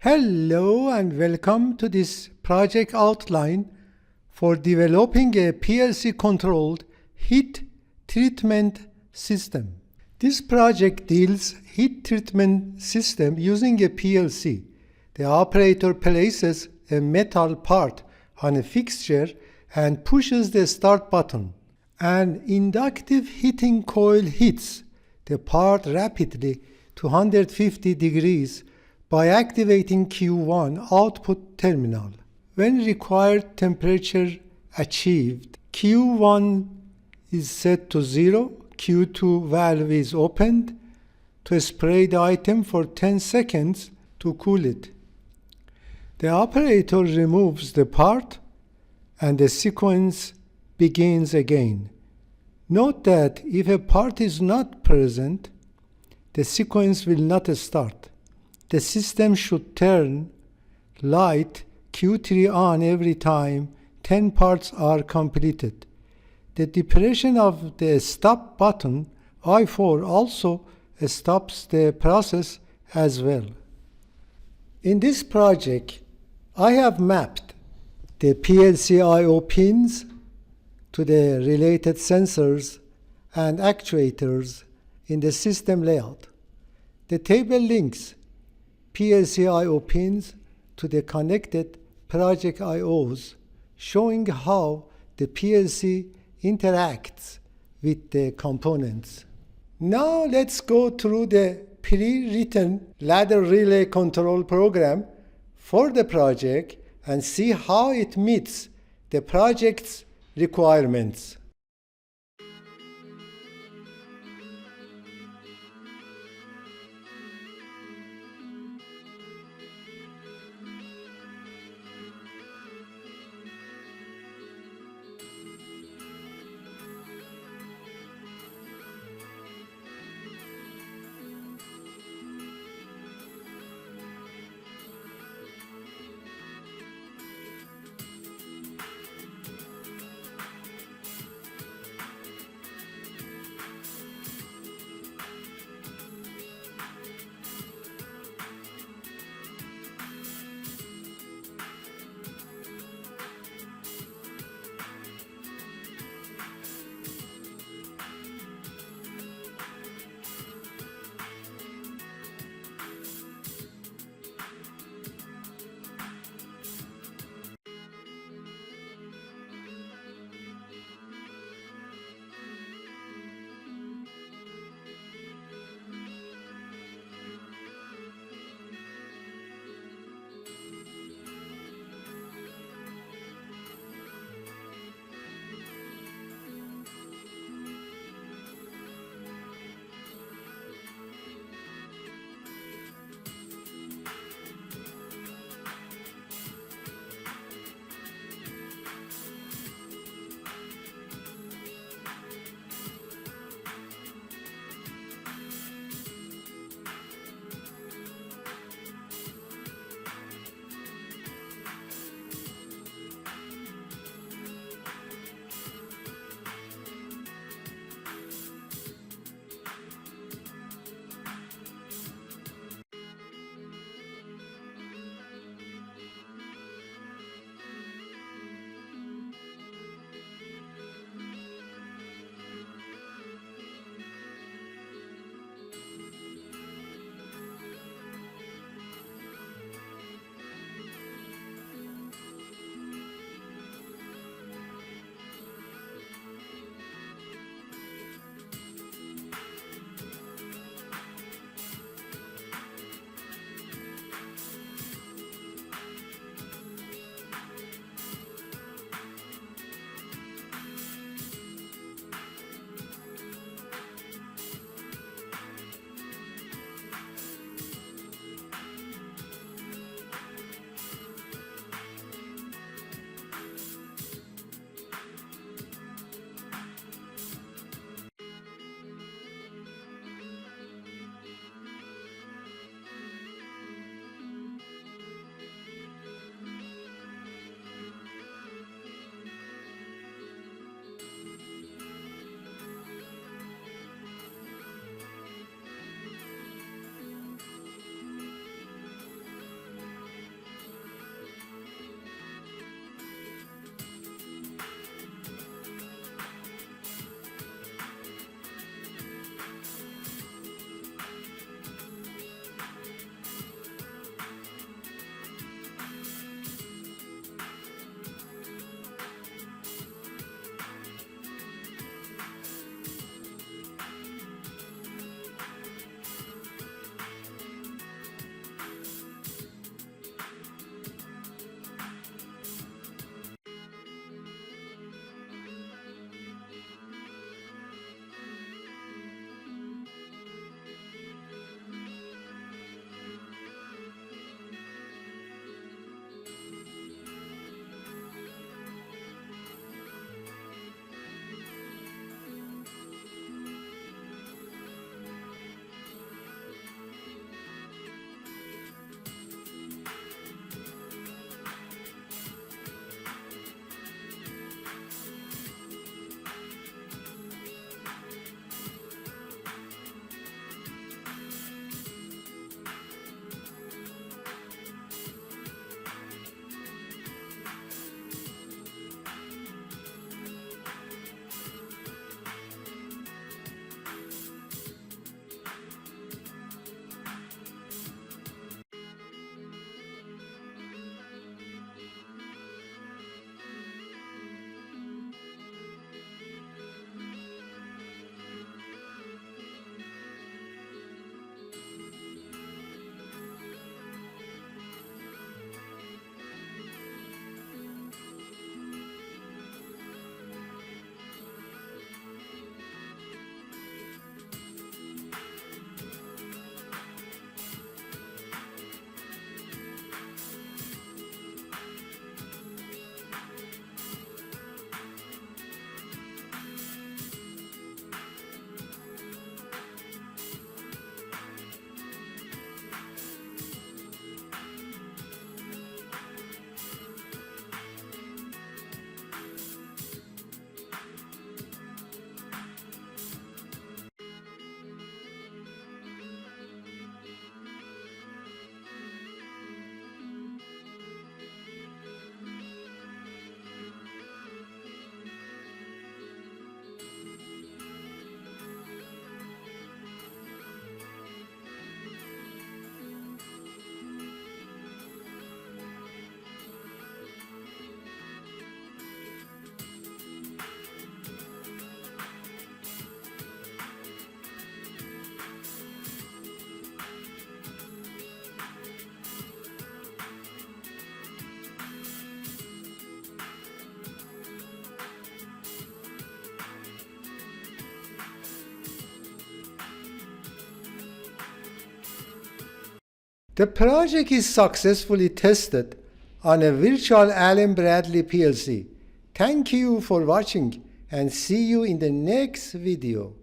Hello and welcome to this project outline for developing a PLC-controlled heat treatment system. This project deals heat treatment system using a PLC. The operator places a metal part on a fixture and pushes the start button. An inductive heating coil heats the part rapidly to 150 degrees by activating Q1 output terminal. When required temperature achieved, Q1 is set to 0, Q2 valve is opened to spray the item for 10 seconds to cool it. The operator removes the part and the sequence begins again. Note that if a part is not present, the sequence will not start. The system should turn light Q3 on every time 10 parts are completed. The depression of the stop button I4 also stops the process as well. In this project, I have mapped the PLC I/O pins to the related sensors and actuators in the system layout. The table links PLC I/O pins to the connected project I/Os, showing how the PLC interacts with the components. Now let's go through the pre-written ladder relay control program for the project and see how it meets the project's requirements. The project is successfully tested on a virtual Allen Bradley PLC. Thank you for watching and see you in the next video.